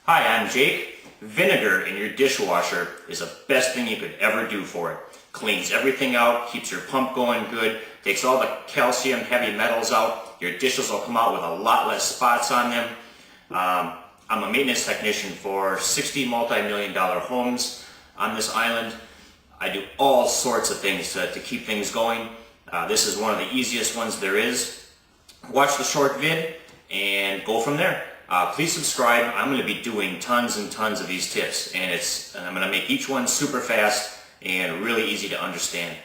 Hi, I'm Jake. Vinegar in your dishwasher is the best thing you could ever do for it. Cleans everything out, keeps your pump going good, takes all the calcium, heavy metals out. Your dishes will come out with a lot less spots on them. I'm a maintenance technician for 60 multi-million-dollar homes on this island. I do all sorts of things to keep things going. This is one of the easiest ones there is. Watch the short vid and go from there. Please subscribe. I'm going to be doing tons and tons of these tips, and I'm going to make each one super fast and really easy to understand.